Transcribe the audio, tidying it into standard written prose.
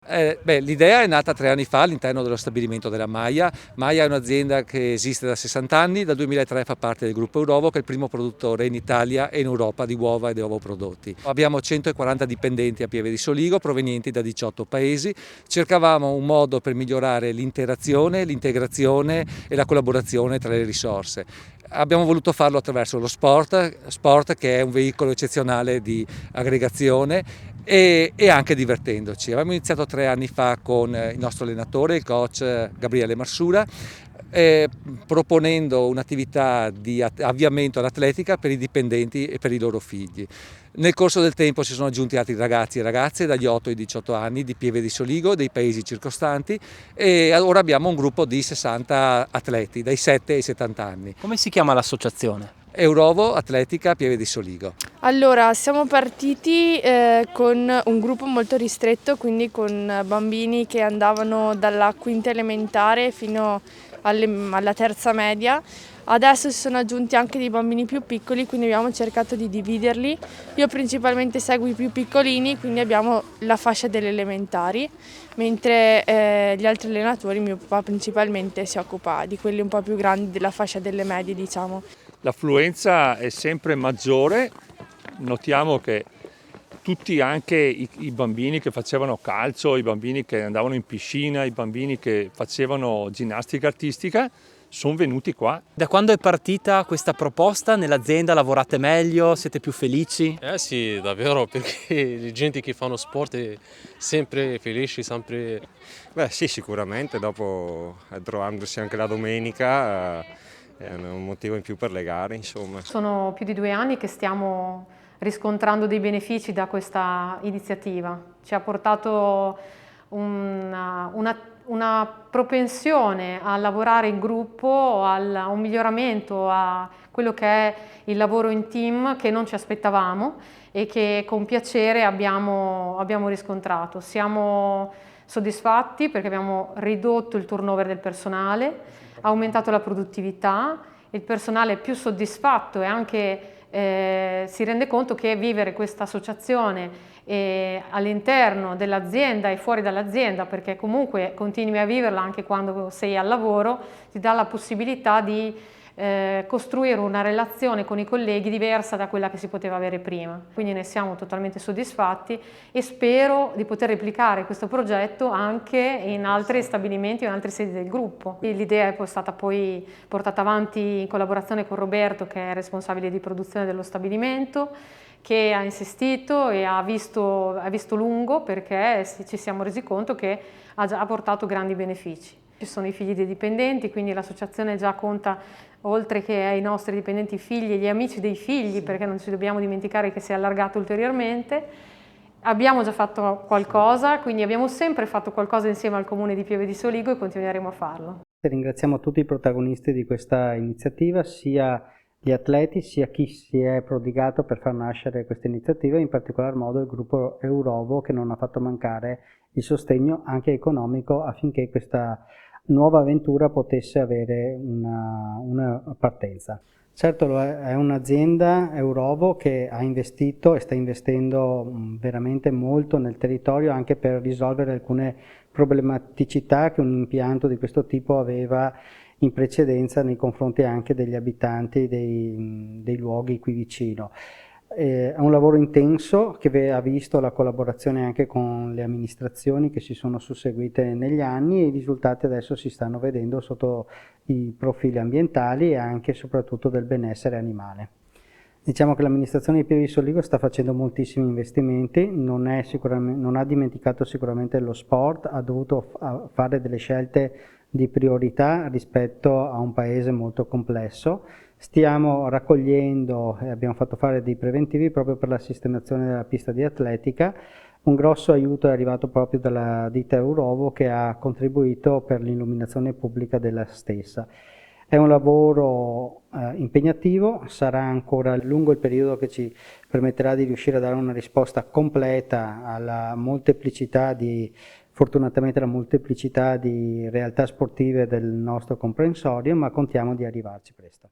L'idea è nata 3 anni fa all'interno dello stabilimento della Maia. Maia è un'azienda che esiste da 60 anni, dal 2003 fa parte del gruppo Eurovo, che è il primo produttore in Italia e in Europa di uova e di ovoprodotti. Abbiamo 140 dipendenti a Pieve di Soligo provenienti da 18 paesi. Cercavamo un modo per migliorare l'interazione, l'integrazione e la collaborazione tra le risorse. Abbiamo voluto farlo attraverso lo sport che è un veicolo eccezionale di aggregazione e anche divertendoci. Abbiamo iniziato 3 anni fa con il nostro allenatore, il coach Gabriele Marsura, proponendo un'attività di avviamento all'atletica per i dipendenti e per i loro figli. Nel corso del tempo si sono aggiunti altri ragazzi e ragazze dagli 8 ai 18 anni di Pieve di Soligo, dei paesi circostanti, e ora abbiamo un gruppo di 60 atleti dai 7 ai 70 anni. Come si chiama l'associazione? Eurovo Atletica Pieve di Soligo. Allora, siamo partiti con un gruppo molto ristretto, quindi con bambini che andavano dalla quinta elementare fino alla terza media. Adesso si sono aggiunti anche dei bambini più piccoli, quindi abbiamo cercato di dividerli. Io principalmente seguo i più piccolini, quindi abbiamo la fascia delle elementari, mentre gli altri allenatori, mio papà principalmente, si occupa di quelli un po' più grandi, della fascia delle medie, diciamo. L'affluenza è sempre maggiore, notiamo che tutti, anche i bambini che facevano calcio, i bambini che andavano in piscina, i bambini che facevano ginnastica artistica, sono venuti qua. Da quando è partita questa proposta nell'azienda lavorate meglio, siete più felici? Sì, davvero, perché le gente che fanno sport è sempre felici, sempre... Sì, sicuramente, dopo trovandosi anche la domenica è un motivo in più per le gare, insomma. Sono più di 2 anni che stiamo riscontrando dei benefici da questa iniziativa. Ci ha portato una propensione a lavorare in gruppo, a un miglioramento a quello che è il lavoro in team che non ci aspettavamo e che con piacere abbiamo riscontrato. Siamo soddisfatti perché abbiamo ridotto il turnover del personale, aumentato la produttività, il personale è più soddisfatto e anche si rende conto che vivere questa associazione all'interno dell'azienda e fuori dall'azienda, perché comunque continui a viverla anche quando sei al lavoro, ti dà la possibilità di costruire una relazione con i colleghi diversa da quella che si poteva avere prima. Quindi ne siamo totalmente soddisfatti e spero di poter replicare questo progetto anche in altri stabilimenti o in altre sedi del gruppo. L'idea è poi stata portata avanti in collaborazione con Roberto, che è responsabile di produzione dello stabilimento, che ha insistito e ha visto lungo, perché ci siamo resi conto che ha già portato grandi benefici. Ci sono i figli dei dipendenti, quindi l'associazione già conta, oltre che ai nostri dipendenti figli, gli amici dei figli, perché non ci dobbiamo dimenticare che si è allargato ulteriormente. Abbiamo già fatto qualcosa, quindi abbiamo sempre fatto qualcosa insieme al Comune di Pieve di Soligo e continueremo a farlo. Ringraziamo tutti i protagonisti di questa iniziativa, sia gli atleti sia chi si è prodigato per far nascere questa iniziativa, in particolar modo il gruppo Eurovo, che non ha fatto mancare il sostegno anche economico affinché questa nuova avventura potesse avere una partenza. Certo, è un'azienda Eurovo che ha investito e sta investendo veramente molto nel territorio anche per risolvere alcune problematicità che un impianto di questo tipo aveva in precedenza nei confronti anche degli abitanti dei luoghi qui vicino. È un lavoro intenso che ha visto la collaborazione anche con le amministrazioni che si sono susseguite negli anni e i risultati adesso si stanno vedendo sotto i profili ambientali e anche e soprattutto del benessere animale. Diciamo che l'amministrazione di Pieve di Soligo sta facendo moltissimi investimenti, non ha dimenticato sicuramente lo sport, ha dovuto fare delle scelte di priorità rispetto a un paese molto complesso. Stiamo raccogliendo e abbiamo fatto fare dei preventivi proprio per la sistemazione della pista di atletica. Un grosso aiuto è arrivato proprio dalla ditta Eurovo, che ha contribuito per l'illuminazione pubblica della stessa. È un lavoro impegnativo, sarà ancora lungo il periodo che ci permetterà di riuscire a dare una risposta completa alla molteplicità fortunatamente la molteplicità di realtà sportive del nostro comprensorio, ma contiamo di arrivarci presto.